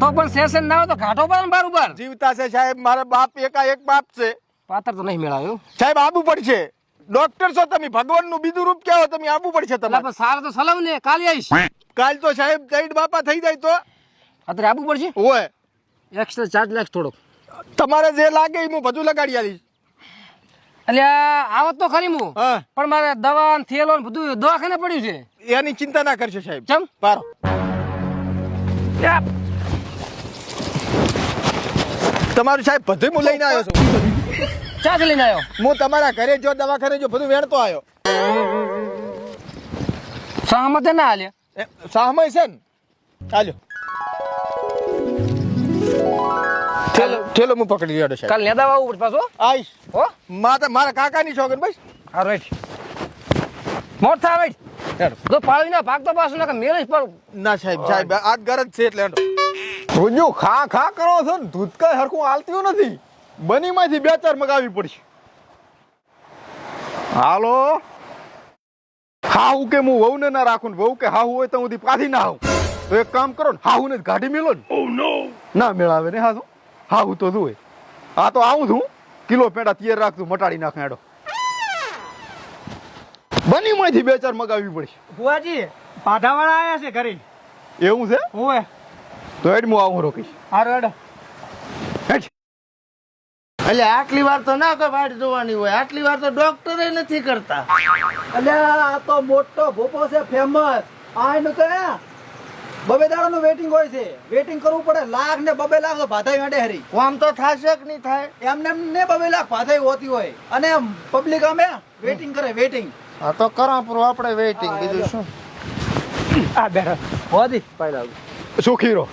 તો પણ સેશન ના હોય તો ઘાટો પર ને બાર જીવતા છે સાહેબ, મારા બાપ એક બાપ છે પાતર તો નહીં મેળાવ્યું સાહેબ, આબુ પડશે. ડોક્ટર છો તમે, ભગવાનનું બીજું રૂપ કેવો, તમે આબુ પડશે તમારે. સારા તો સલાવ ને કાલે આવીશ. કાલ તો સાહેબ જઈડ બાપા થઈ જાય તો અત્યારે આપવું પડશે. હોય એક્સ્ટ્રા ચાર્જ લાખ થોડોક. તમારે જે લાગે એ હું બધું લગાડી આવીશ. એટલે આવત તો ખરી હું, હા, પણ મારે દવા ને થેલો ને બધું દવાખાને પડ્યું છે. એની ચિંતા ના કરશો સાહેબ. ચમ પારો તમારું સાહેબ બધું હું લઈને આવ્યો છું. ચાથી લઈને આવ્યો? હું તમારા ઘરે જો દવાખાને જો બધું વેણતો આવ્યો. સહમતે ના હાલે. સાહમય છે ને, ચાલ્યો ઠેલો હું પકડી રહ્યો સાહેબ. કાલ નેદા આવું પડે પાછો. આઈશ હો મારા કાકાની છોકરી બસ. હા રાઈટ મોટ થા વેટ તો પાળી ના ભાગ તો પાછો ના મેળે પર. ના સાહેબ સાહેબ આજ ગરજ છે એટલે રોજો ખા ખા કરો છો ને દૂધ કઈ હરખું હાલતું નથી. બનીમાંથી 2-4 મગાવી પડશે. હાલો હાહુ કે હું વહુને ના રાખું ને વહુ કે હાહુ હોય તો હું પાછી ના આવું. તો એક કામ કરો ને હાહુ ને ગાડી મેલો ને. ના મેળાવે ને હાથું હાહુ તો જોવે. હા તો આવું છું, કિલો પેંડા તૈયાર રાખતું, મટાડી નાખ હેડો. બનીમાંથી 2-4 મગાવી પડશે. બુઆજી પાઢાવાળા આયા છે ઘરે. એવું છે? ઓય તો હેડ હું આવું રોકીશ. હારું હેડો. હેડ. એટલે આટલી વાર તો ના કોઈ વાટ જોવાની હોય, આટલી વાર તો ડોક્ટરે નથી કરતા. અલ્યા આ તો મોટો ભોપો છે ફેમસ. આ એનું તો બબેદાડાનું વેટિંગ હોય છે. વેટિંગ કરવું પડે. લાખ ને 2 લાખ તો ભાધાઈ માંડે હરી. કામ તો થશે કે નહીં થાય? એમને ને 2 લાખ ભાધાઈ હોતી હોય અને પબ્લિક અમે વેટિંગ કરે વેટિંગ. આ તો કરા પૂરું આપણે વેઇટિંગ, બીજું શું. આ બેઠા હોદી પાઈ લાવ. સુખી રહો.